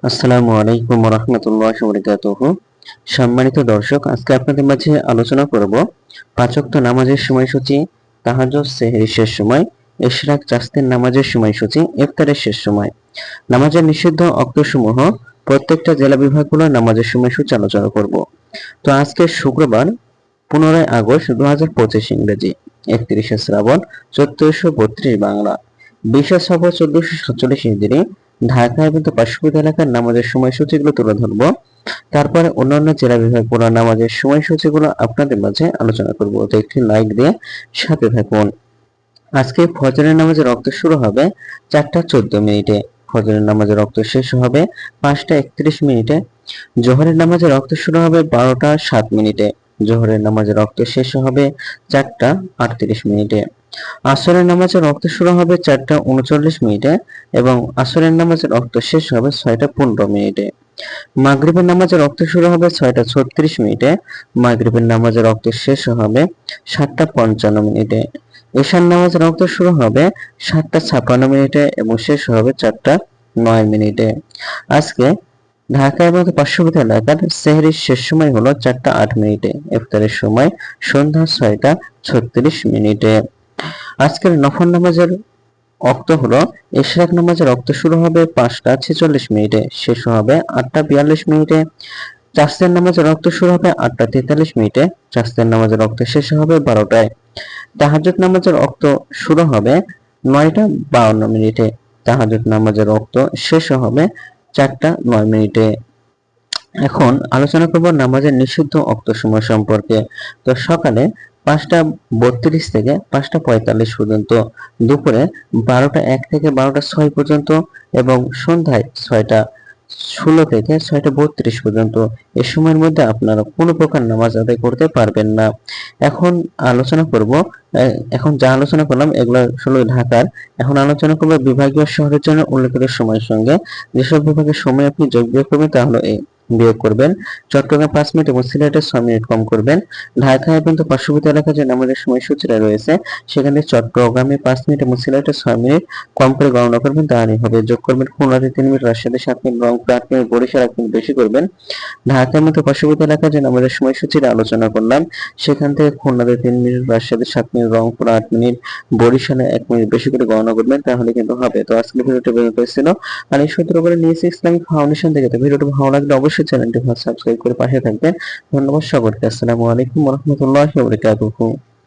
আসসালামু আলাইকুম রাহমাতুল্লাহি ওয়া বারাকাতুহু। সম্মানিত দর্শক, আজকে আপনাদের মাঝে আলোচনা করব পাঁচ ওয়াক্ত নামাজের সময়সূচি, তাহাজ্জুদ সেহরির শেষ সময়, ইশরাক চাস্তের নামাজের সময়সূচি, ইফতারের শেষ সময়, নামাজের নিষিদ্ধ অক্তসমূহ, প্রত্যেকটা জেলা বিভাগগুলোর নামাজের সময়সূচি আলোচনা করব। তো আজকে শুক্রবার 15 আগস্ট 2025 ইংরেজি, 31শে শ্রাবণ 1432 বাংলা, 20শে সফর 1447 হিজরি। ঢাকা এবং পার্শ্ববর্তী এলাকার নামাজের সময়সূচিগুলো তুলে ধরবো। তারপরে অন্যান্য জেলা বিভাগগুলো নামাজের সময়সূচিগুলো আপনাদের মাঝে আলোচনা করব। তো একটি লাইক দিয়ে সাথে থাকুন। আজকে ফজরের নামাজের রক্ত শুরু হবে 4টা 14 মিনিটে, ফজরের নামাজের রক্ত শেষ হবে 5টা 31 মিনিটে, জোহরের নামাজের রক্ত শুরু হবে 12টা 7 মিনিটে, জোহরের নামাজের রক্ত শেষ হবে 4টা 38 মিনিটে, আসরের নামাজের রক্ত শুরু হবে 4টা 39 মিনিটে এবং আসরের নামাজের রক্ত শেষ হবে 6টা 15 মিনিটে, মাগরিবের নামাজের রক্ত শুরু হবে 6টা 36 মিনিটে, মাগরিবের নামাজের রক্ত শেষ হবে 7টা 55 মিনিটে, এশার নামাজের রক্ত শুরু হবে 7টা 56 মিনিটে এবং শেষ হবে 4টা 9 মিনিটে। আজকে ঢাকা এবং পার্শ্ববর্তী এলাকার সেহরির শেষ সময় হলো 4টা 8 মিনিটে, ইফতারের সময় সন্ধ্যা 6টা 36 মিনিটে। আজকের নফল নামাজের ওয়াক্ত হলো ইশরাক নামাজের ওয়াক্ত শুরু হবে 5টা 46 মিনিটে, শেষ হবে 8টা 42 মিনিটে, চাস্তের নামাজের ওয়াক্ত শুরু হবে 8টা 43 মিনিটে, চাস্তের নামাজের ওয়াক্ত শেষ হবে 12টায়, তাহাজ্জুদ নামাজের ওয়াক্ত শুরু হবে 9টা 52 মিনিটে, তাহাজ্জুদ নামাজের ওয়াক্ত শেষ হবে 4টা 9 মিনিটে। এখন আলোচনা করব নামাজের নিষিদ্ধ ওয়াক্ত সময় সম্পর্কে। তো সকালে 5টা 32 থেকে 5টা 45 পর্যন্ত, দুপুরে 12টা 1 থেকে 12টা 6 পর্যন্ত এবং সন্ধ্যায় 6টা 16 থেকে 6টা 32 পর্যন্ত। এই সময়ের মধ্যে আপনারা কোনো প্রকার নামাজ আদায় করতে পারবেন না। এখন আলোচনা করব, এখন যা আলোচনা করলাম এগুলো আসলে ঢাকার। এখন আলোচনা করব বিভাগীয় শহরের জন্য উল্লেখিত সময়ের সঙ্গে। যেসব বিভাগের সময় আপনি যোগ বিয়োগ করবেন তাহলে বিয়োগ করবেন। চট্টগ্রাম 5 মিনিট এবং সিলেটে 6 মিনিট কম করবেন। ঢাকা এবং পার্শ্ববর্তী এলাকায় যে নামাজের সময়সূচিটা রয়েছে সেখানে চট্টগ্রামে 5 মিনিট এবং সিলেটে 6 মিনিট কম করে গণনা করবেন, তাহলেই হবে। যোগ করবেন খুলনাতে 3 মিনিট, রাজশাহীতে 7 মিনিট, রংপুরে 8 মিনিট, বরিশাল 1 মিনিট বেশি করবেন। ঢাকার মতো পার্শ্ববর্তী এলাকায় যে নামাজের সময়সূচিটা আলোচনা করলাম সেখান থেকে খুলনাতে 3 মিনিট, রাজশাহীতে 7 মিনিট, রংপুরে 8 মিনিট, বরিশালে 1 মিনিট বেশি করে গণনা করবেন, তাহলে কিন্তু হবে। তো আজকের ভিডিওটি পর্যন্ত ছিল আর এই সূত্র করে নিয়েছি ইসলামিক ফাউন্ডেশন থেকে। তো ভিডিওটি ভালো লাগলে অবশ্যই চ্যানেলটি সাবস্ক্রাইব করে পাশে থাকবেন। ধন্যবাদ সকলকে। আসসালামু আলাইকুম ওয়া রাহমাতুল্লাহি ওয়া বারাকাতুহু।